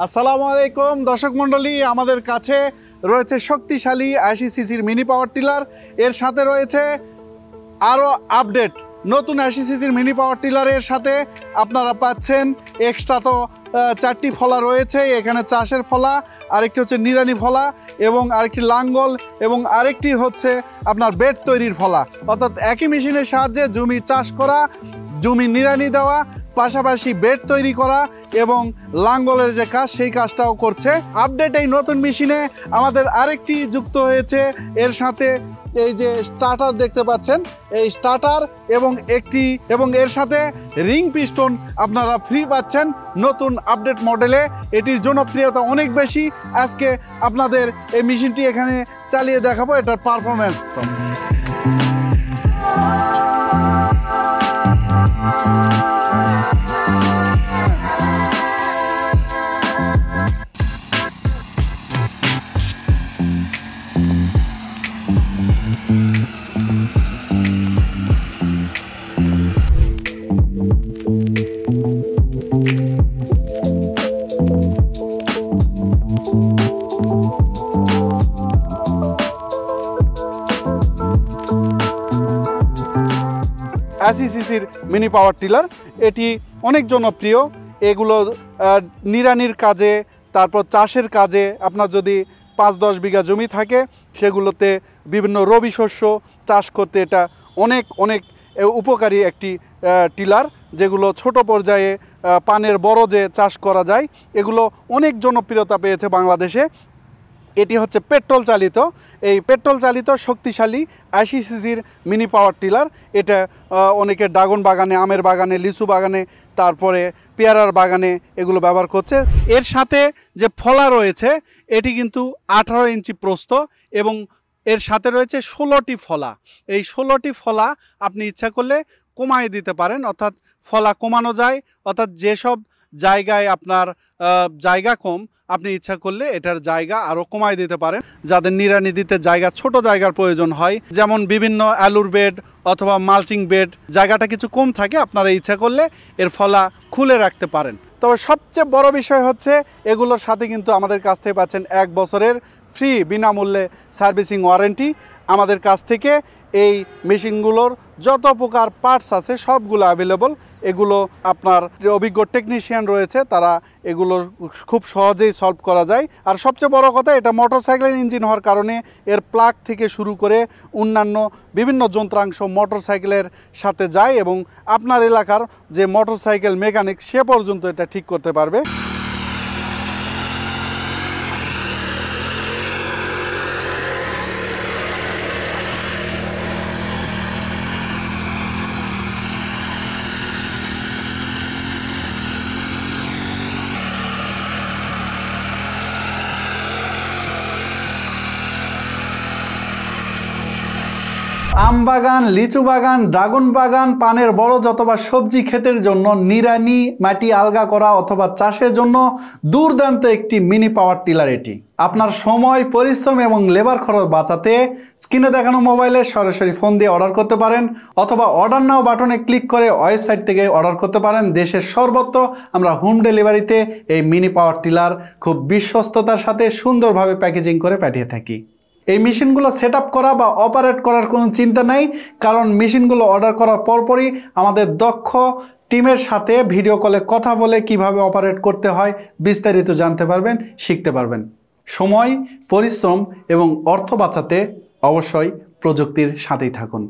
আসসালামু আলাইকুম দর্শক মণ্ডলী, আমাদের কাছে রয়েছে শক্তিশালী 80 সিসির মিনি পাওয়ার টিলার। এর সাথে রয়েছে আরও আপডেট নতুন 80 সিসির মিনি পাওয়ার টিলারের সাথে আপনারা পাচ্ছেন এক্সট্রা তো 4টি ফলা রয়েছে। এখানে চাষের ফলা, আরেকটি হচ্ছে নিড়ানি ফলা এবং আরেকটি লাঙ্গল এবং আরেকটি হচ্ছে আপনার বেড তৈরির ফলা। অর্থাৎ একই মেশিনের সাহায্যে জমি চাষ করা, জমি নিড়ানি দেওয়া, পাশাপাশি বেড তৈরি করা এবং লাঙ্গলের যে কাজ সেই কাজটাও করছে। আপডেট এই নতুন মেশিনে আমাদের আরেকটি যুক্ত হয়েছে এর সাথে এই যে স্টার্টার দেখতে পাচ্ছেন, এই স্টার্টার এবং এর সাথে রিং পিস্টন আপনারা ফ্রি পাচ্ছেন নতুন আপডেট মডেলে। এটির জনপ্রিয়তা অনেক বেশি। আজকে আপনাদের এই মেশিনটি এখানে চালিয়ে দেখাবো এটার পারফরমেন্স। সিসির মিনি পাওয়ার টিলার এটি অনেক জনপ্রিয়। এগুলো নিড়ানির কাজে, তারপর চাষের কাজে, আপনার যদি 5-10 বিঘা জমি থাকে সেগুলোতে বিভিন্ন রবি শস্য চাষ করতে এটা অনেক উপকারী একটি টিলার, যেগুলো ছোট পর্যায়ে পানের বরজে চাষ করা যায়। এগুলো অনেক জনপ্রিয়তা পেয়েছে বাংলাদেশে। এটি হচ্ছে পেট্রোল চালিত, এই পেট্রোল চালিত শক্তিশালী 80 সিসির মিনি পাওয়ার টিলার। এটা অনেকে ড্রাগন বাগানে, আমের বাগানে, লিচু বাগানে, তারপরে পেয়ারার বাগানে এগুলো ব্যবহার করছে। এর সাথে যে ফলা রয়েছে এটি কিন্তু 18 ইঞ্চি প্রস্থ এবং এর সাথে রয়েছে 16টি ফলা। এই 16টি ফলা আপনি ইচ্ছা করলে কমায় দিতে পারেন, অর্থাৎ ফলা কমানো যায়। অর্থাৎ যেসব জায়গায় আপনার জায়গা কম, আপনি ইচ্ছা করলে এটার জায়গা আরও কমায় দিতে পারেন। যাদের নিড়ানি দিতে ছোট জায়গার প্রয়োজন হয়, যেমন বিভিন্ন আলুর বেড অথবা মালচিং বেড, জায়গাটা কিছু কম থাকে, আপনারা ইচ্ছা করলে এর ফলা খুলে রাখতে পারেন। তবে সবচেয়ে বড় বিষয় হচ্ছে এগুলোর সাথে কিন্তু আমাদের কাছ থেকে পাচ্ছেন 1 বছরের ফ্রি বিনামূল্যে সার্ভিসিং ওয়ারেন্টি। আমাদের কাছ থেকে এই মেশিনগুলোর যত প্রকার পার্টস আছে সবগুলো অ্যাভেলেবল। এগুলো আপনার যে অভিজ্ঞ টেকনিশিয়ান রয়েছে তারা এগুলো খুব সহজেই সলভ করা যায়। আর সবচেয়ে বড় কথা, এটা মোটরসাইকেলের ইঞ্জিন হওয়ার কারণে এর প্লাগ থেকে শুরু করে অন্যান্য বিভিন্ন যন্ত্রাংশ মোটরসাইকেলের সাথে যায় এবং আপনার এলাকার যে মোটরসাইকেল মেকানিক সে পর্যন্ত এটা ঠিক করতে পারবে। আম বাগান, লিচু বাগান, ড্রাগন বাগান, পানের বরজ অথবা সবজি ক্ষেতের জন্য নিড়ানি, মাটি আলগা করা অথবা চাষের জন্য দুর্দান্ত একটি মিনি পাওয়ার টিলার এটি। আপনার সময়, পরিশ্রম এবং লেবার খরচ বাঁচাতে স্ক্রিনে দেখানো মোবাইলে সরাসরি ফোন দিয়ে অর্ডার করতে পারেন অথবা অর্ডার নাও বাটনে ক্লিক করে ওয়েবসাইট থেকে অর্ডার করতে পারেন। দেশের সর্বত্র আমরা হোম ডেলিভারিতে এই মিনি পাওয়ার টিলার খুব বিশ্বস্ততার সাথে সুন্দরভাবে প্যাকেজিং করে পাঠিয়ে থাকি। এই মেশিনগুলো সেট আপ করা বা অপারেট করার কোনো চিন্তা নেই, কারণ মেশিনগুলো অর্ডার করার পরপরই আমাদের দক্ষ টিমের সাথে ভিডিও কলে কথা বলে কিভাবে অপারেট করতে হয় বিস্তারিত জানতে পারবেন, শিখতে পারবেন। সময়, পরিশ্রম এবং অর্থ বাঁচাতে অবশ্যই প্রযুক্তির সাথেই থাকুন।